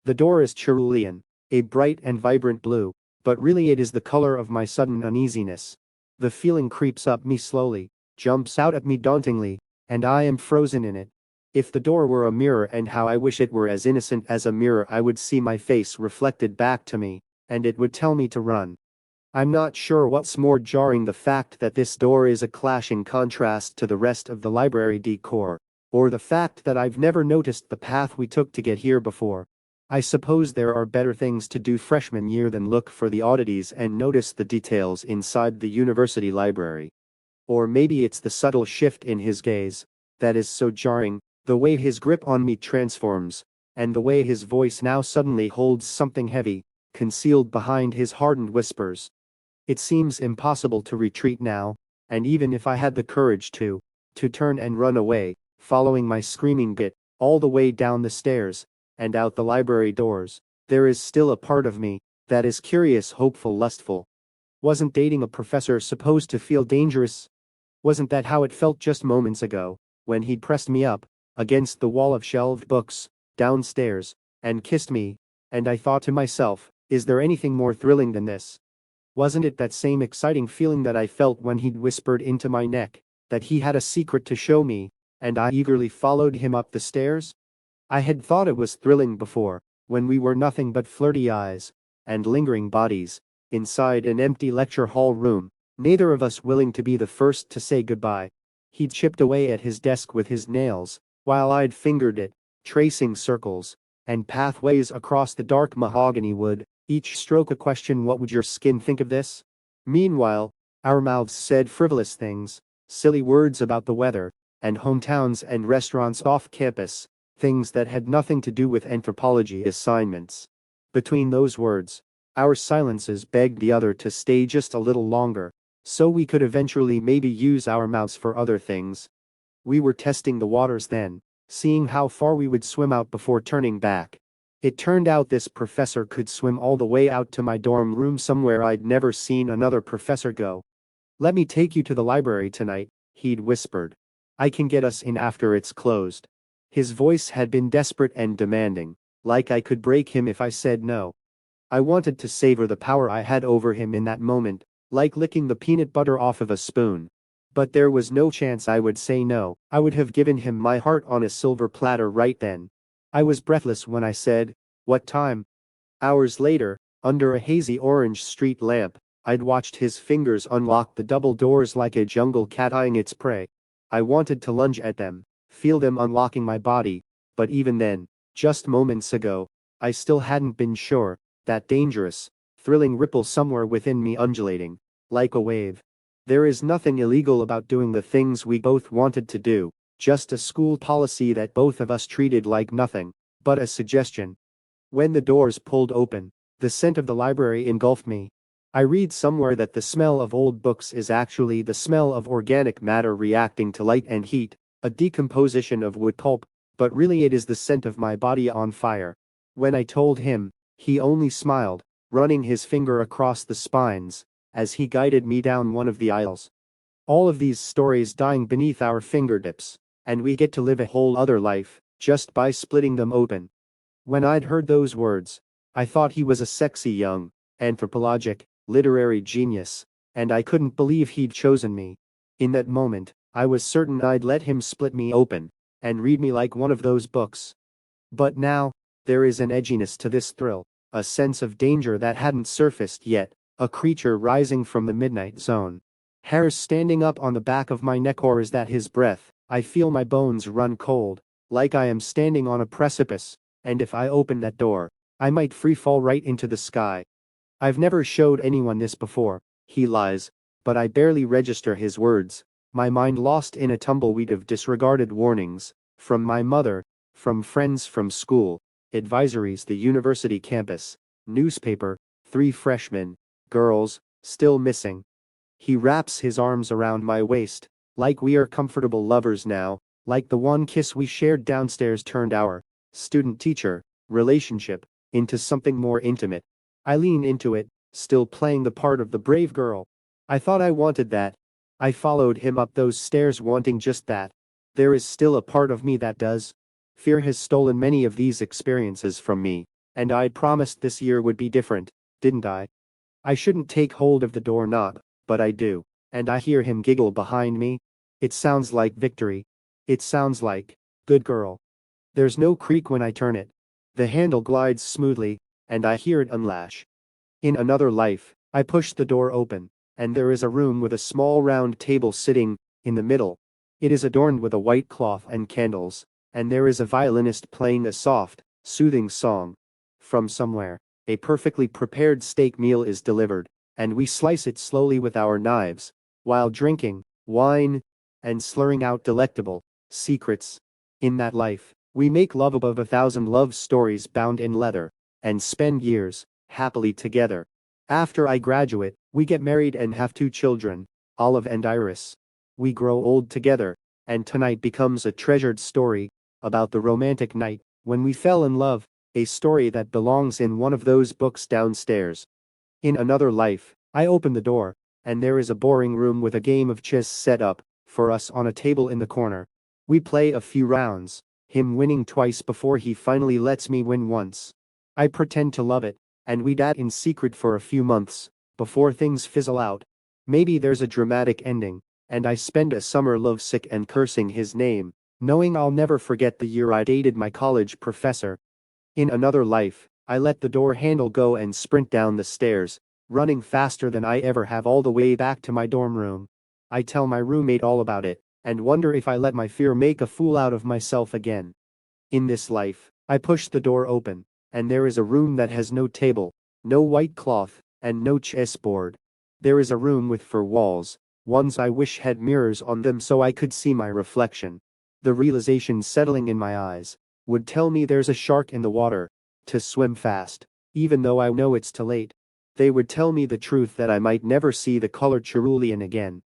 The door is cerulean, a bright and vibrant blue, but really it is the color of my sudden uneasiness. The feeling creeps up me slowly, jumps out at me dauntingly, and I am frozen in it. If the door were a mirror, and how I wish it were as innocent as a mirror, I would see my face reflected back to me, and it would tell me to run. I'm not sure what's more jarring, the fact that this door is a clashing contrast to the rest of the library decor, or the fact that I've never noticed the path we took to get here before. I suppose there are better things to do freshman year than look for the oddities and notice the details inside the university library. Or maybe it's the subtle shift in his gaze that is so jarring, the way his grip on me transforms, and the way his voice now suddenly holds something heavy, concealed behind his hardened whispers. It seems impossible to retreat now, and even if I had the courage to turn and run away, following my screaming bit, all the way down the stairs, and out the library doors, there is still a part of me that is curious, hopeful, lustful. Wasn't dating a professor supposed to feel dangerous? Wasn't that how it felt just moments ago, when he'd pressed me up against the wall of shelved books downstairs and kissed me, and I thought to myself, is there anything more thrilling than this? Wasn't it that same exciting feeling that I felt when he'd whispered into my neck that he had a secret to show me, and I eagerly followed him up the stairs? I had thought it was thrilling before, when we were nothing but flirty eyes and lingering bodies inside an empty lecture hall room, neither of us willing to be the first to say goodbye. He'd chipped away at his desk with his nails, while I'd fingered it, tracing circles and pathways across the dark mahogany wood, each stroke a question: what would your skin think of this? Meanwhile, our mouths said frivolous things, silly words about the weather and hometowns and restaurants off campus, things that had nothing to do with anthropology assignments. Between those words, our silences begged the other to stay just a little longer, so we could eventually maybe use our mouths for other things. We were testing the waters then, seeing how far we would swim out before turning back. It turned out this professor could swim all the way out to my dorm room, somewhere I'd never seen another professor go. "Let me take you to the library tonight," he'd whispered. "I can get us in after it's closed." His voice had been desperate and demanding, like I could break him if I said no. I wanted to savor the power I had over him in that moment, like licking the peanut butter off of a spoon. But there was no chance I would say no. I would have given him my heart on a silver platter right then. I was breathless when I said, "What time?" Hours later, under a hazy orange street lamp, I'd watched his fingers unlock the double doors like a jungle cat eyeing its prey. I wanted to lunge at them, feel them unlocking my body, but even then, just moments ago, I still hadn't been sure. That dangerous, thrilling ripple somewhere within me undulating, like a wave. There is nothing illegal about doing the things we both wanted to do, just a school policy that both of us treated like nothing but a suggestion. When the doors pulled open, the scent of the library engulfed me. I read somewhere that the smell of old books is actually the smell of organic matter reacting to light and heat, a decomposition of wood pulp, but really it is the scent of my body on fire. When I told him, he only smiled, running his finger across the spines as he guided me down one of the aisles. All of these stories dying beneath our fingertips, and we get to live a whole other life just by splitting them open. When I'd heard those words, I thought he was a sexy young, anthropologic, literary genius, and I couldn't believe he'd chosen me. In that moment, I was certain I'd let him split me open and read me like one of those books. But now, there is an edginess to this thrill, a sense of danger that hadn't surfaced yet, a creature rising from the midnight zone. Hairs standing up on the back of my neck, or is that his breath? I feel my bones run cold, like I am standing on a precipice, and if I open that door, I might free fall right into the sky. I've never showed anyone this before, he lies, but I barely register his words, my mind lost in a tumbleweed of disregarded warnings, from my mother, from friends, from school, advisories, the university campus, newspaper, 3 freshmen, girls, still missing. He wraps his arms around my waist, like we are comfortable lovers now, like the one kiss we shared downstairs turned our student-teacher relationship into something more intimate. I lean into it, still playing the part of the brave girl. I thought I wanted that. I followed him up those stairs wanting just that. There is still a part of me that does. Fear has stolen many of these experiences from me, And I promised this year would be different, didn't I? I shouldn't take hold of the doorknob, but I do. And I hear him giggle behind me. It sounds like victory. It sounds like, good girl. There's no creak when I turn it. The handle glides smoothly, and I hear it unlatch. In another life, I push the door open, and there is a room with a small round table sitting in the middle. It is adorned with a white cloth and candles, and there is a violinist playing a soft, soothing song. From somewhere, a perfectly prepared steak meal is delivered, and we slice it slowly with our knives, while drinking wine and slurring out delectable secrets. In that life, we make love above 1,000 love stories bound in leather, and spend years happily together. After I graduate, we get married and have 2 children, Olive and Iris. We grow old together, and tonight becomes a treasured story about the romantic night when we fell in love, a story that belongs in one of those books downstairs. In another life, I open the door, and there is a boring room with a game of chess set up for us on a table in the corner. We play a few rounds, him winning twice before he finally lets me win once. I pretend to love it, and we dat in secret for a few months, before things fizzle out. Maybe there's a dramatic ending, and I spend a summer lovesick and cursing his name, knowing I'll never forget the year I dated my college professor. In another life, I let the door handle go and sprint down the stairs, running faster than I ever have all the way back to my dorm room. I tell my roommate all about it, and wonder if I let my fear make a fool out of myself again. In this life, I push the door open, and there is a room that has no table, no white cloth, and no chessboard. There is a room with fur walls, ones I wish had mirrors on them so I could see my reflection. The realization settling in my eyes would tell me there's a shark in the water, to swim fast, even though I know it's too late. They would tell me the truth that I might never see the color cerulean again,